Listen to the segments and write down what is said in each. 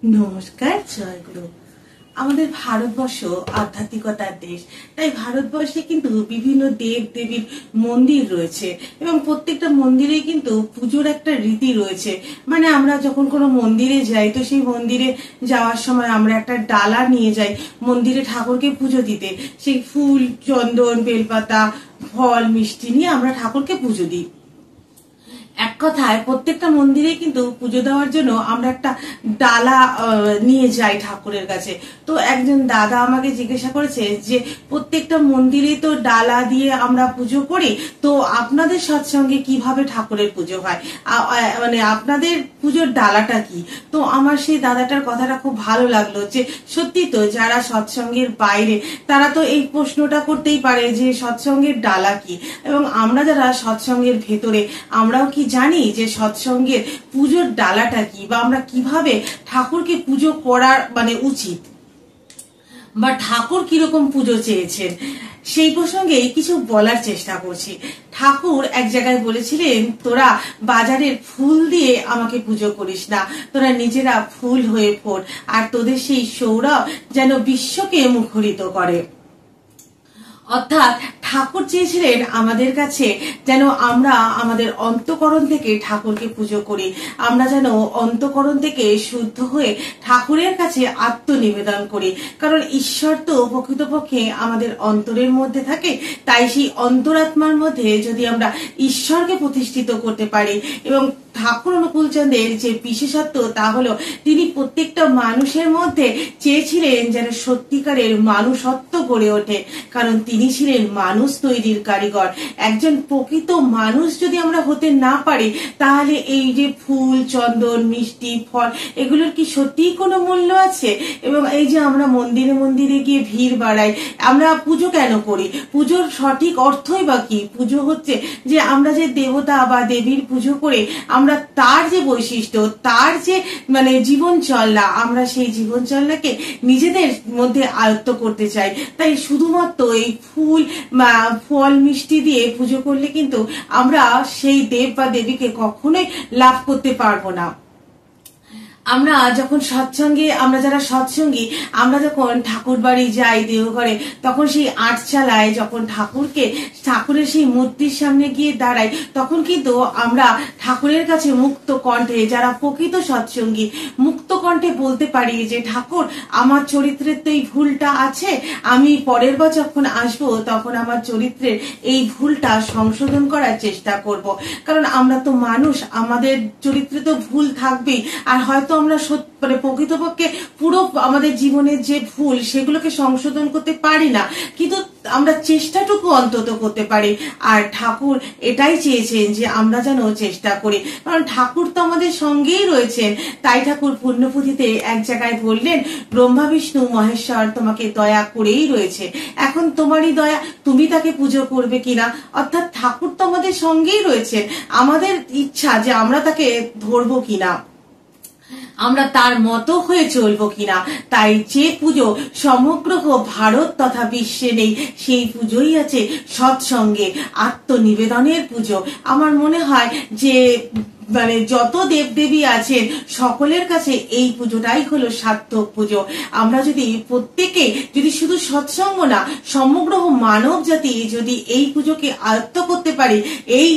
নমস্কার, জয়গুরু। আমাদের ভারতবর্ষ আধ্যাত্মিকতার দেশ, তাই ভারতবর্ষে কিন্তু বিভিন্ন দেব দেবীর মন্দির রয়েছে এবং প্রত্যেকটা মন্দিরে কিন্তু পুজোর একটা রীতি রয়েছে। মানে আমরা যখন কোনো মন্দিরে যাই তো সেই মন্দিরে যাওয়ার সময় আমরা একটা ডালা নিয়ে যাই মন্দিরে ঠাকুরকে পুজো দিতে। সেই ফুল, চন্দন, বেলপাতা, ফল, মিষ্টি নিয়ে আমরা ঠাকুরকে পুজো দিই। এক কথায় প্রত্যেকটা মন্দিরে কিন্তু পুজো দেওয়ার জন্য আমরা একটা ডালা নিয়ে যাই ঠাকুরের কাছে। তো একজন দাদা আমাকে জিজ্ঞাসা করেছে যে প্রত্যেকটা মন্দিরে তো ডালা দিয়ে আমরা পুজো করি, তো আপনাদের সৎসঙ্গে কিভাবে ঠাকুরের পুজো হয়, মানে আপনাদের পুজোর ডালাটা কি? তো আমার সেই দাদাটার কথাটা খুব ভালো লাগলো যে সত্যি তো যারা সৎসঙ্গের বাইরে তারা তো এই প্রশ্নটা করতেই পারে যে সৎসঙ্গের ডালা কি, এবং আমরা যারা সৎসঙ্গের ভেতরে আমরাও কি জানি যে সৎসঙ্গের পুজোর ডালাটা কি, বা আমরা কিভাবে ঠাকুরকে পুজো করার মানে উচিত, বা ঠাকুর কিরকম পুজো চেয়েছেন সেই প্রসঙ্গে কিছু বলার চেষ্টা করছি। ঠাকুর এক জায়গায় বলেছিলেন, তোরা বাজারের ফুল দিয়ে আমাকে পুজো করিস না, তোরা নিজেরা ফুল হয়ে ফোট, আর তোদের সেই সৌরভ যেন বিশ্বকে মুখরিত করে। অর্থাৎ ঠাকুর চেয়েছিলেন আমাদের কাছে যেন আমরা আমাদের অন্তঃকরণ থেকে ঠাকুরকে পুজো করি, আমরা যেন অন্তঃকরণ থেকে শুদ্ধ হয়ে ঠাকুরের কাছে আত্মনিবেদন করি। কারণ ঈশ্বর তো প্রকৃতপক্ষে আমাদের অন্তরের মধ্যে থাকে, তাই সেই অন্তরাত্মার মধ্যে যদি আমরা ঈশ্বরকে প্রতিষ্ঠিত করতে পারি, এবং ঠাকুর অনুকূলচন্দ্রের যে বিশেষত্ব তা হলো তিনি প্রত্যেকটা মানুষের মধ্যে চেয়েছিলেন যেন সত্যিকারের মানুষত্ব গড়ে ওঠে, কারণ তিনি ছিলেন মানুষ তৈরির কারিগর। একজন প্রকৃত মানুষ যদি আমরা হতে না পারি তাহলে এই যে ফুল, চন্দন, মিষ্টি, ফল এগুলোর কি সত্যিই কোনো মূল্য আছে? এবং এই যে আমরা মন্দিরে মন্দিরে গিয়ে ভিড় বাড়াই, আমরা পুজো কেন করি? পুজোর সঠিক অর্থই বা কি? পুজো হচ্ছে যে আমরা যে দেবতা বা দেবীর পুজো করে আমরা তার যে বৈশিষ্ট্য, তার যে মানে জীবন চলনা, আমরা সেই জীবন চলনাকে নিজেদের মধ্যে আয়ত্ত করতে চাই। তাই শুধুমাত্র এই ফুল বা ফল, মিষ্টি দিয়ে পুজো করলে কিন্তু আমরা সেই দেব বা দেবীকে কখনোই লাভ করতে পারবো না। আমরা যখন সৎসঙ্গে, আমরা যারা সৎসঙ্গী, আমরা যখন ঠাকুর বাড়ি যাই দেওঘরে, তখন সেই আটচালায় যখন ঠাকুরের সেই মূর্তির সামনে গিয়ে দাঁড়াই, তখন কিন্তু আমরা ঠাকুরের কাছে মুক্ত কণ্ঠে, যারা প্রকৃত সৎসঙ্গী, মুক্ত কণ্ঠে বলতে পারি যে ঠাকুর, আমার চরিত্রের তো এই ভুলটা আছে, আমি পরের বার যখন আসবো তখন আমার চরিত্রের এই ভুলটা সংশোধন করার চেষ্টা করব। কারণ আমরা তো মানুষ, আমাদের চরিত্রে তো ভুল থাকবেই, আর হয়তো আমরা মানে প্রকৃতপক্ষে পুরো আমাদের জীবনের যে ভুল সেগুলোকে সংশোধন করতে পারি না, কিন্তু আমরা চেষ্টাটুকু অন্তত করতে পারি। আর ঠাকুর এটাই চেয়েছেন যে আমরা যেন চেষ্টা করি, কারণ ঠাকুর তো আমাদের সঙ্গেই রয়েছেন। তাই ঠাকুর পুণ্যপুঁথিতে এক জায়গায় বললেন, ব্রহ্মা বিষ্ণু মহেশ্বর তোমাকে দয়া করেই রয়েছে, এখন তোমারই দয়া, তুমি তাকে পুজো করবে কিনা। অর্থাৎ ঠাকুর তো আমাদের সঙ্গেই রয়েছে, আমাদের ইচ্ছা যে আমরা তাকে ধরবো কিনা, আমরা তার মতো হয়ে চলবো কিনা। তাই যে পুজো সমগ্র ভারত তথা বিশ্বে নেই, সেই পুজোই আছে সৎসঙ্গে আত্মনিবেদনের পুজো। আমার মনে হয় যে মানে যত দেবদেবী আছেন সকলের কাছে এই পুজোটাই হলো সার্থক পুজো। আমরা যদি প্রত্যেকে যদি শুধু সৎসঙ্গ না, সমগ্র মানব জাতি যদি এই পুজোকে আয়ত্ত করতে পারি, এই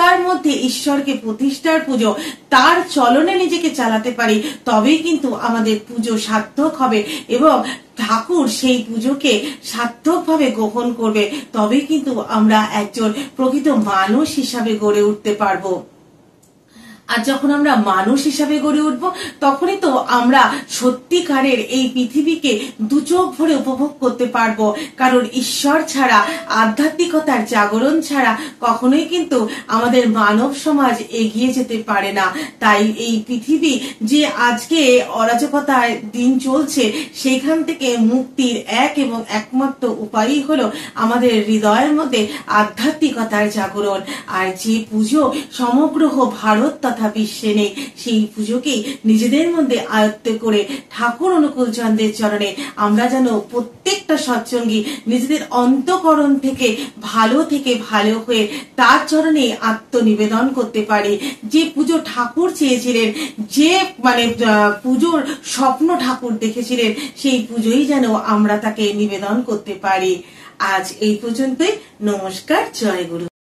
তার মধ্যে ঈশ্বরকে প্রতিষ্ঠার পুজো, তার চলনে নিজেকে চালাতে পারি, তবেই কিন্তু আমাদের পুজো সার্থক হবে এবং ঠাকুর সেই পুজোকে সার্থকভাবে গ্রহণ করবে। তবেই কিন্তু আমরা একজন প্রকৃত মানুষ হিসাবে গড়ে উঠতে পারবো। আর যখন আমরা মানুষ হিসাবে গড়ে উঠবো, তখনই তো আমরা সত্যিকারের এই পৃথিবীকে দুচোখ ভরে উপভোগ করতে পারবো। কারণ ঈশ্বর ছাড়া, আধ্যাত্মিকতার জাগরণ ছাড়া কখনোই কিন্তু আমাদের মানব সমাজ এগিয়ে যেতে পারে না। তাই এই পৃথিবী যে আজকে অরাজকতার দিন চলছে, সেখান থেকে মুক্তির এক এবং একমাত্র উপায়ই হলো আমাদের হৃদয়ের মধ্যে আধ্যাত্মিকতার জাগরণ। আর যে পুজো সমগ্র ভারত তথা বিশ্বে নেই, সেই পুজোকেই নিজেদের মধ্যে আয়ত্ত করে ঠাকুর অনুকূল চন্দ্রের চরণে আমরা যেন প্রত্যেকটা সৎসঙ্গী নিজেদের অন্তঃকরণ থেকে ভালো হয়ে তার চরণে আত্মনিবেদন করতে পারি। যে পুজো ঠাকুর চেয়েছিলেন, যে পুজোর স্বপ্ন ঠাকুর দেখেছিলেন, সেই পুজোই যেন আমরা তাকে নিবেদন করতে পারি। আজ এই পর্যন্তই। নমস্কার, জয় গুরু।